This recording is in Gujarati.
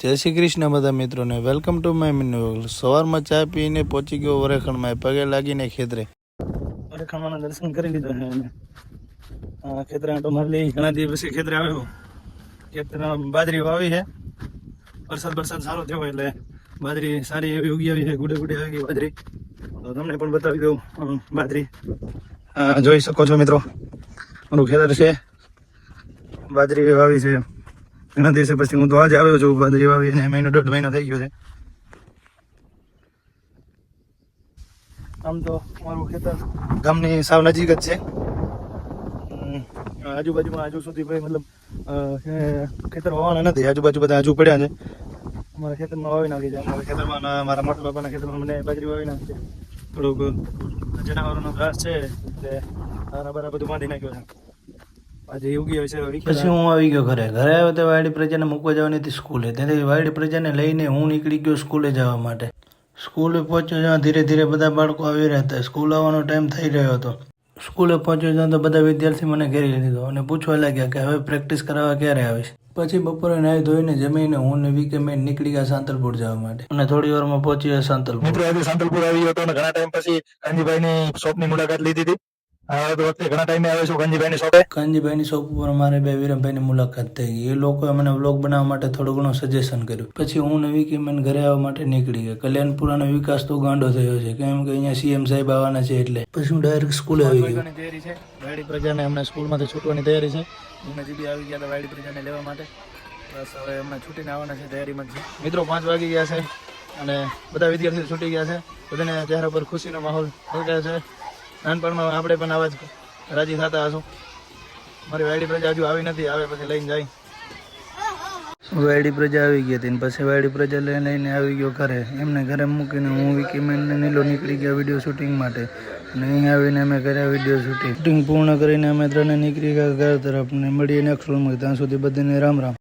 જય શ્રી કૃષ્ણ બધા મિત્રોને welcome to my mini vlog. સવારમાં ચા પીને પહોંચી ગયો વરેખણમાં, પગે લાગીને ખેતરે. વરેખણમાં દર્શન કરી લીધો છે અને ખેતરે આંટો મારી લઈ. ઘણા દિવસ પછી ખેતરે આવ્યો. ખેતરમાં બાજરી વાવી છે. વરસાદ સારો થયો એટલે બાજરી સારી એવી ઉગી આવી છે. ગુડે આવી ગઈ બાજરી. તો તમને પણ બતાવી દઉં બાજરી. જોઈ શકો છો મિત્રો, મારું ખેતર છે. બાજરી વાવી છે. ઘણા દિવસે પછી હું તો આજે આવ્યો છું. બાજરી વાવી અને દોઢ મહિનો થઈ ગયો છે. આમ તો મારું ખેતર ગામની સાવ નજીક જ છે. આજુબાજુમાં હજુ સુધી ભાઈ મતલબ ખેતર વાવવાના નથી. આજુબાજુ બધા હજુ પડ્યા છે. અમારા ખેતરમાં વાવી નાખી છે. અમારા ખેતરમાં મારા મોટા બાપાના ખેતરમાં મને બાજરી વાવી નાખી છે. થોડુંક જનાવરોનો ઘાસ છે એટલે બરાબર બધું બાંધી નાખ્યું છે. પછી હું આવી ગયો ઘરે આવ્યો તો વાયડી પ્રજાને મૂકવા જવાની હતી સ્કૂલે. ત્યાંથી વાયડી પ્રજાને લઈને હું નીકળી ગયો સ્કૂલે જવા માટે. સ્કૂલે પહોંચ્યો જ્યાં ધીરે ધીરે બધા બાળકો આવી રહ્યા હતા. સ્કૂલ આવવાનો ટાઈમ થઈ રહ્યો હતો. સ્કૂલે પહોંચ્યો જ્યાં તો બધા વિદ્યાર્થી મને ઘેરી લીધો અને પૂછવા લાગ્યા કે હવે પ્રેક્ટિસ કરાવવા ક્યારે આવીશ. પછી બપોરે નાહી ધોઈને જમીને હું ને વીકેમેન નીકળી ગયા સાંતલપુર જવા માટે અને થોડી વારમાં પહોંચી ગયા સાંતલપુર. મિત્રો આજે સાંતલપુર આવી ગયો હતો અને ઘણા ટાઈમ પછી કાનજીભાઈની શોપની મુલાકાત લીધી હતી. ઘણા ટાઈમે આવ્યો છું કાનજીભાઈની શોપે. કાનજીભાઈની શોપ ઉપર મારે બે વિરમભાઈની મુલાકાત થઈ ગઈ. એ લોકોએ મને વ્લોગ બનાવવા માટે થોડું ઘણું સજેશન કર્યું. પછી હું ને વિકીમેન ઘરે આવવા માટે નીકળી ગયા. કલ્યાણપુરાનો વિકાસ તો ગાંડો થયો છે, કેમ કે અહીંયા સીએમ સાહેબ આવવાના છે એટલે. પછી હું ડાયરેક્ટ સ્કૂલે આવી ગયો. તૈયારી છે વાયડી પ્રજાને હમણાં સ્કૂલમાંથી છૂટવાની તૈયારી છે. જીબી આવી ગયા હતા વાયડી પ્રજાને લેવા માટે. બસ હવે હમણાં છૂટીને આવવાના છે, તૈયારીમાં છે. મિત્રો 5 વાગી ગયા છે અને બધા વિદ્યાર્થીઓ છૂટી ગયા છે. બધાને ચહેરા પર ખુશીનો માહોલ સર્જાયો છે. નાનપણમાં આપણે પણ આવા જ રાજી થતા હશું. મારી વાયડી પ્રજા હજુ આવી નથી, આવે પછી લઈને જાય. વાયડી પ્રજા આવી ગઈ હતી પછી વાયડી પ્રજા લઈને આવી ગયો ઘરે. એમને ઘરે મૂકીને હું વિકીમેન ને નીલો નીકળી ગયા વિડીયો શૂટિંગ માટે. અને અહીં આવીને અમે કર્યા વિડીયો શૂટિંગ પૂર્ણ કરીને અમે ત્રણે નીકળી ગયા ઘર તરફ. ને મળીએ નેક્સ્ટ વ્લોગમાં. ત્યાં સુધી બધાને રામ રામ.